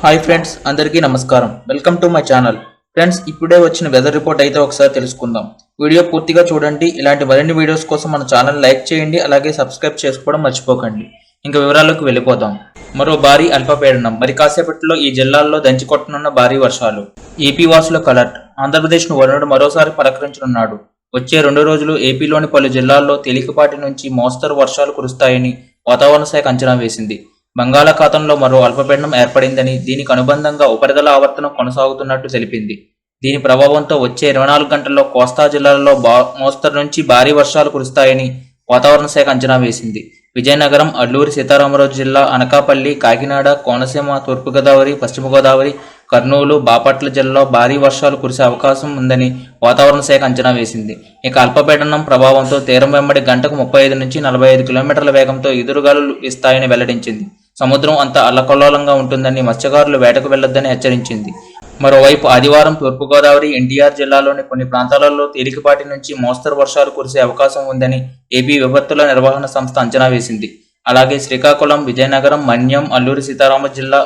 Hi friends, అందరికీ నమస్కారం. Welcome to my channel. Friends, ఇప్పుడే వచ్చిన వెదర్ రిపోర్ట్ అయితే ఒకసారి తెలుసుకుందాం. వీడియో పూర్తిగా చూడండి. ఇలాంటి మరిన్ని వీడియోస్ కోసం మన ఛానల్ లైక్ చేయండి, అలాగే సబ్స్క్రైబ్ చేసుకోవడం మర్చిపోకండి. ఇంకా వివరాలకు వెళ్ళిపోదాం. మరో భారీ అల్పపీడనం మరి కాసేపట్లో ఈ జిల్లాల్లో దంచికొట్టనున్న భారీ వర్షాలు. ఏపీ వాసుల కలర్ట్. ఆంధ్రప్రదేశ్ను వరుణుడు మరోసారి పలకరించనున్నాడు. వచ్చే 2 రోజులు ఏపీలోని పలు జిల్లాల్లో తేలికపాటి నుంచి మోస్తరు వర్షాలు కురుస్తాయని వాతావరణ శాఖ అంచనా వేసింది. బంగాళాఖాతంలో మరో అల్పపీడనం ఏర్పడిందని, దీనికి అనుబంధంగా ఉపరితల ఆవర్తనం కొనసాగుతున్నట్టు తెలిపింది. దీని ప్రభావంతో వచ్చే 24 గంటల్లో కోస్తా జిల్లాలలో మోస్తరు నుంచి భారీ వర్షాలు కురుస్తాయని వాతావరణ శాఖ అంచనా వేసింది. విజయనగరం, అల్లూరి సీతారామరాజు జిల్లా, అనకాపల్లి, కాకినాడ, కోనసీమ, తూర్పుగోదావరి, పశ్చిమ గోదావరి, కర్నూలు, బాపట్ల జిల్లాలో భారీ వర్షాలు కురిసే అవకాశం ఉందని వాతావరణ శాఖ అంచనా వేసింది. ఇక అల్పపీడనం ప్రభావంతో తీరం వెంబడి గంటకు 35 నుంచి 45 కిలోమీటర్ల వేగంతో ఎదురుగాలులు వీస్తాయని వెల్లడించింది. సముద్రం అంతా అల్లకల్లోలంగా ఉంటుందని, మత్స్యకారులు వేటకు వెళ్లొద్దని హెచ్చరించింది. మరోవైపు ఆదివారం తూర్పుగోదావరి, ఎన్టీఆర్ జిల్లాలోని కొన్ని ప్రాంతాలలో తేలికపాటి నుంచి మోస్తరు వర్షాలు కురిసే అవకాశం ఉందని ఏపీ విపత్తుల నిర్వహణ సంస్థ అంచనా వేసింది. అలాగే శ్రీకాకుళం, విజయనగరం, మన్యం, అల్లూరి సీతారామరాజు జిల్లా,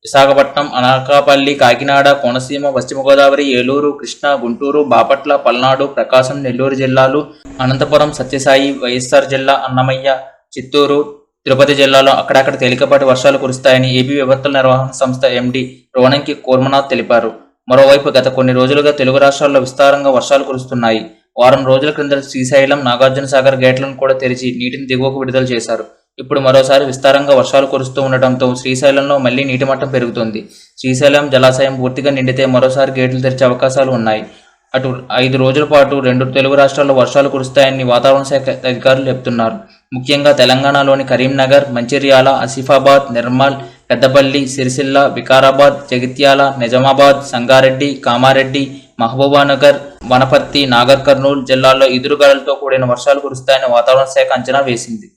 విశాఖపట్నం, అనకాపల్లి, కాకినాడ, కోనసీమ, పశ్చిమ గోదావరి, ఏలూరు, కృష్ణా, గుంటూరు, బాపట్ల, పల్నాడు, ప్రకాశం, నెల్లూరు జిల్లాలు, అనంతపురం, సత్యసాయి, వైఎస్ఆర్ జిల్లా, అన్నమయ్య, చిత్తూరు, తిరుపతి జిల్లాలో అక్కడక్కడ తేలికపాటి వర్షాలు కురుస్తాయని ఏపీ విపత్తుల నిర్వహణ సంస్థ ఎండీ రోణంకి కోర్మనాథ్ తెలిపారు. మరోవైపు గత కొన్ని రోజులుగా తెలుగు రాష్ట్రాల్లో విస్తారంగా వర్షాలు కురుస్తున్నాయి. వారం రోజుల క్రింద శ్రీశైలం, నాగార్జునసాగర్ గేట్లను కూడా తెరిచి నీటిని దిగువకు విడుదల చేశారు. ఇప్పుడు మరోసారి విస్తారంగా వర్షాలు కురుస్తూ ఉండటంతో శ్రీశైలంలో మళ్లీ నీటి మట్టం పెరుగుతోంది. శ్రీశైలం జలాశయం పూర్తిగా నిండితే మరోసారి గేట్లు తెరిచే అవకాశాలు ఉన్నాయి. అటు 5 రోజుల పాటు 2 తెలుగు రాష్ట్రాల్లో వర్షాలు కురుస్తాయని వాతావరణ శాఖ అధికారులు చెబుతున్నారు. ముఖ్యంగా తెలంగాణలోని కరీంనగర్, మంచిర్యాల, ఆసిఫాబాద్, నిర్మల్, పెద్దపల్లి, సిరిసిల్ల, వికారాబాద్, జగిత్యాల, నిజామాబాద్, సంగారెడ్డి, కామారెడ్డి, మహబూబానగర్, వనపర్తి, నాగర్ కర్నూలు జిల్లాల్లో ఎదురుగాలులతో కూడిన వర్షాలు కురుస్తాయని వాతావరణ శాఖ అంచనా వేసింది.